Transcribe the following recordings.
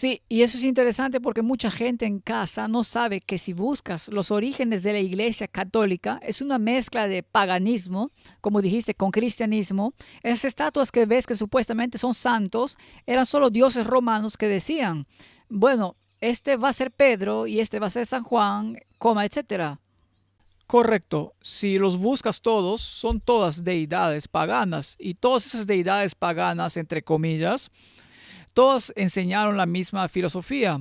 Sí, y eso es interesante porque mucha gente en casa no sabe que si buscas los orígenes de la Iglesia Católica, es una mezcla de paganismo, como dijiste, con cristianismo. Esas estatuas que ves que supuestamente son santos, eran solo dioses romanos que decían, bueno, este va a ser Pedro y este va a ser San Juan, coma, etcétera. Correcto. Si los buscas todos, son todas deidades paganas. Y todas esas deidades paganas, entre comillas, todas enseñaron la misma filosofía.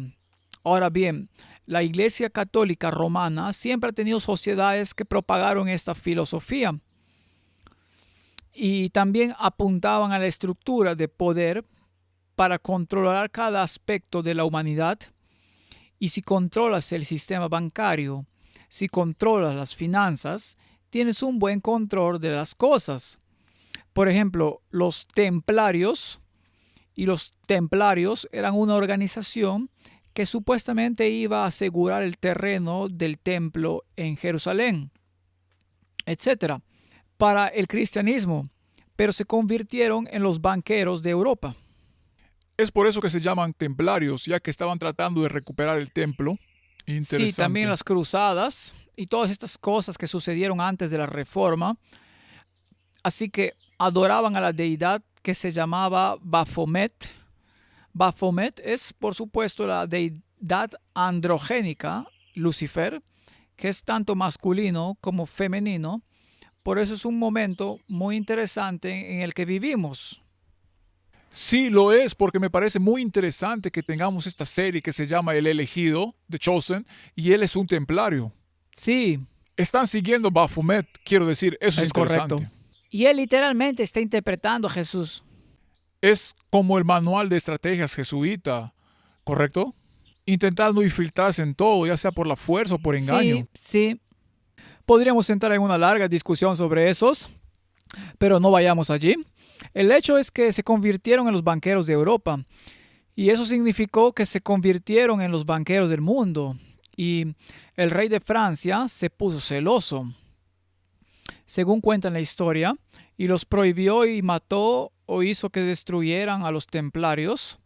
Ahora bien, la Iglesia Católica Romana siempre ha tenido sociedades que propagaron esta filosofía y también apuntaban a la estructura de poder para controlar cada aspecto de la humanidad. Y si controlas el sistema bancario, si controlas las finanzas, tienes un buen control de las cosas. Por ejemplo, los templarios eran una organización que supuestamente iba a asegurar el terreno del templo en Jerusalén, etcétera, para el cristianismo, pero se convirtieron en los banqueros de Europa. Es por eso que se llaman templarios, ya que estaban tratando de recuperar el templo. Sí, también Interesante. las cruzadas y todas estas cosas que sucedieron antes de la reforma, así que adoraban a la deidad que se llamaba Baphomet. Baphomet es, por supuesto, la deidad androgénica, Lucifer, que es tanto masculino como femenino. Por eso es un momento muy interesante en el que vivimos. Sí, lo es, porque me parece muy interesante que tengamos esta serie que se llama El Elegido, The Chosen, y él es un templario. Sí, Están siguiendo Baphomet, quiero decir, eso es es correcto. interesante. Y él literalmente está interpretando a Jesús. Es como el manual de estrategias jesuita, ¿correcto? Intentando infiltrarse en todo, ya sea por la fuerza o por Sí, engaño. sí. Podríamos entrar en una larga discusión sobre esos, pero no vayamos allí. El hecho es que se convirtieron en los banqueros de Europa y eso significó que se convirtieron en los banqueros del mundo. Y el rey de Francia se puso celoso, según cuentan la historia, y los prohibió y mató o hizo que destruyeran a los templarios.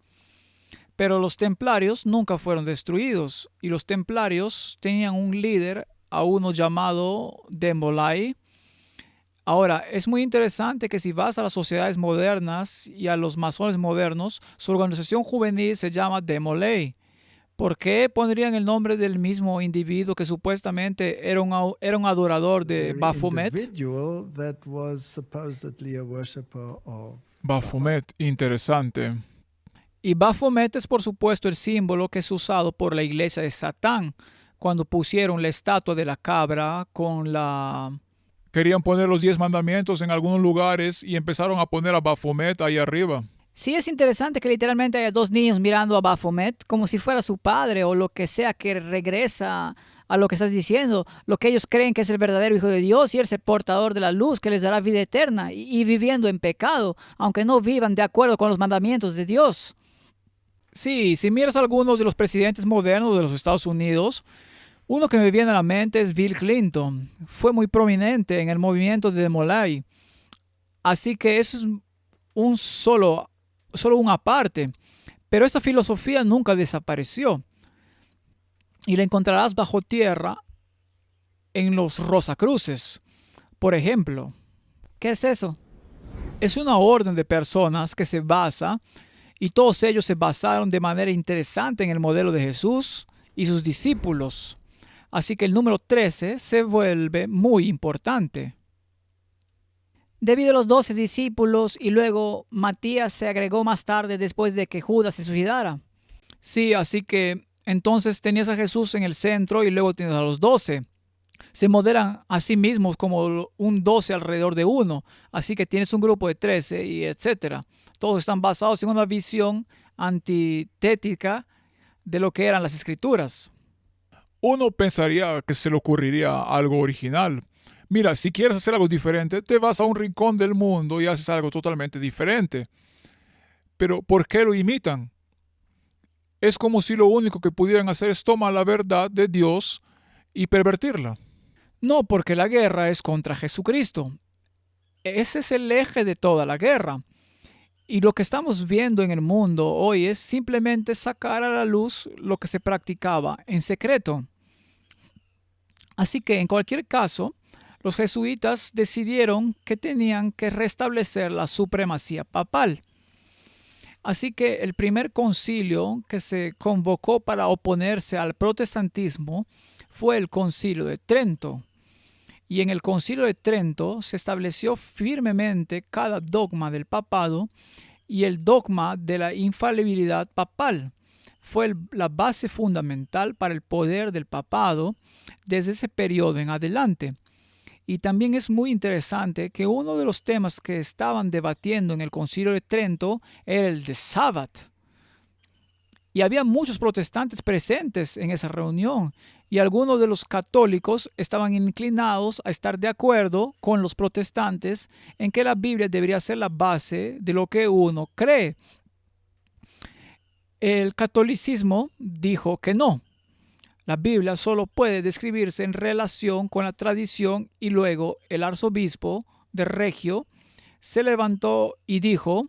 Pero los templarios nunca fueron destruidos y los templarios tenían un líder, a uno llamado de Molay. Ahora, es muy interesante que si vas a las sociedades modernas y a los masones modernos, su organización juvenil se llama Demolay. ¿Por qué pondrían el nombre del mismo individuo que supuestamente era un adorador The de very Baphomet? individual that was supposedly a worshipper of Baphomet. Baphomet, interesante. Y Baphomet es por supuesto el símbolo que es usado por la iglesia de Satán cuando pusieron la estatua de la cabra con la... Querían poner los 10 mandamientos en algunos lugares y empezaron a poner a Baphomet ahí arriba. Sí, es interesante que literalmente haya dos niños mirando a Baphomet como si fuera su padre o lo que sea que regresa a lo que estás diciendo, lo que ellos creen que es el verdadero Hijo de Dios y es el portador de la luz que les dará vida eterna y viviendo en pecado, aunque no vivan de acuerdo con los mandamientos de Dios. Sí, si miras a algunos de los presidentes modernos de los Estados Unidos, uno que me viene a la mente es Bill Clinton. Fue muy prominente en el movimiento de Demolay. Así que eso es un solo una parte. Pero esta filosofía nunca desapareció y la encontrarás bajo tierra en los Rosacruces, por ejemplo. ¿Qué es eso? Es una orden de personas que se basa y todos ellos se basaron de manera interesante en el modelo de Jesús y sus discípulos. Así que el número 13 se vuelve muy importante. Debido a los 12 discípulos y luego Matías se agregó más tarde después de que Judas se suicidara. Sí, así que entonces tenías a Jesús en el centro y luego tienes a los 12. Se modelan a sí mismos como un 12 alrededor de uno. Así que tienes un grupo de 13 y etcétera. Todos están basados en una visión antitética de lo que eran las escrituras. Uno pensaría que se le ocurriría algo original. Mira, si quieres hacer algo diferente, te vas a un rincón del mundo y haces algo totalmente diferente. Pero ¿por qué lo imitan? Es como si lo único que pudieran hacer es tomar la verdad de Dios y pervertirla. No, porque la guerra es contra Jesucristo. Ese es el eje de toda la guerra. Y lo que estamos viendo en el mundo hoy es simplemente sacar a la luz lo que se practicaba en secreto. Así que en cualquier caso, los jesuitas decidieron que tenían que restablecer la supremacía papal. Así que el primer concilio que se convocó para oponerse al protestantismo fue el Concilio de Trento. Y en el Concilio de Trento se estableció firmemente cada dogma del papado y el dogma de la infalibilidad papal. Fue la base fundamental para el poder del papado desde ese periodo en adelante. Y también es muy interesante que uno de los temas que estaban debatiendo en el Concilio de Trento era el de Sabbat. Y había muchos protestantes presentes en esa reunión y algunos de los católicos estaban inclinados a estar de acuerdo con los protestantes en que la Biblia debería ser la base de lo que uno cree. El catolicismo dijo que no. La Biblia solo puede describirse en relación con la tradición y luego el arzobispo de Regio se levantó y dijo: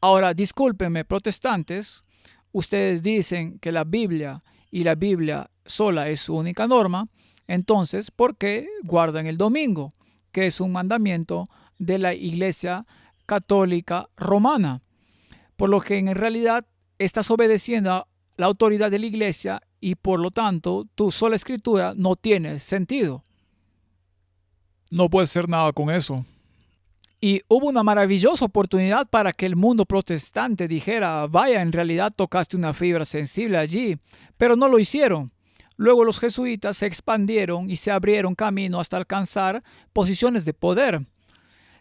ahora discúlpenme, protestantes, ustedes dicen que la Biblia y la Biblia sola es su única norma, entonces ¿por qué guardan el domingo, que es un mandamiento de la Iglesia Católica Romana? Por lo que en realidad estás obedeciendo a la autoridad de la Iglesia y por lo tanto tu sola escritura no tiene sentido. No puede hacer nada con eso. Y hubo una maravillosa oportunidad para que el mundo protestante dijera: vaya, en realidad tocaste una fibra sensible allí, pero no lo hicieron. Luego los jesuitas se expandieron y se abrieron camino hasta alcanzar posiciones de poder.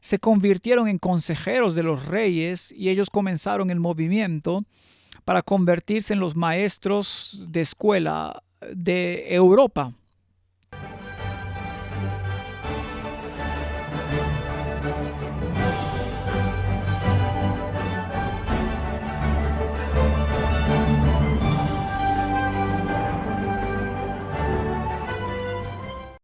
Se convirtieron en consejeros de los reyes y ellos comenzaron el movimiento para convertirse en los maestros de escuela de Europa.